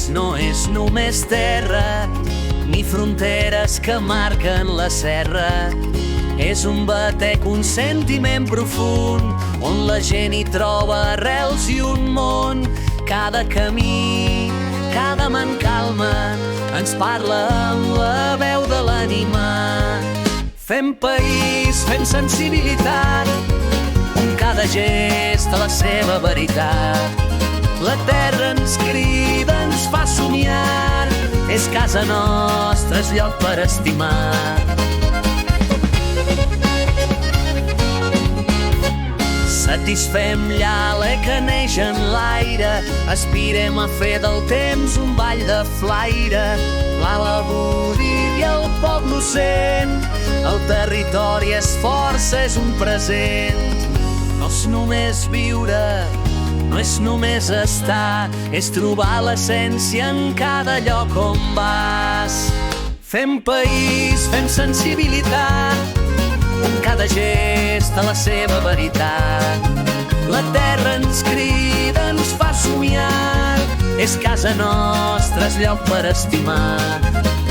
no és només terra, ni fronteres que marquen la serra. És un batec, un sentiment profund, on la gent hi troba arrels i un món. Cada camí, cada man calma, ens parla amb la veu de l'ànima. Fem país, fem sensibilitat, on cada gest a la seva veritat. La terra ens crida, ens fa somiar, és casa nostra, és lloc per estimar. Satisfem l'alè que neix en l'aire, aspirem a fer del temps un ball de flaire. L'ala budir i el poble ho sent, el territori és força, és un present. No és només viure, no és només estar, és trobar l'essència en cada lloc on vas. Fem país, fem sensibilitat, on cada gest a la seva veritat. La terra ens crida, ens fa somiar, és casa nostra, és lloc per estimar.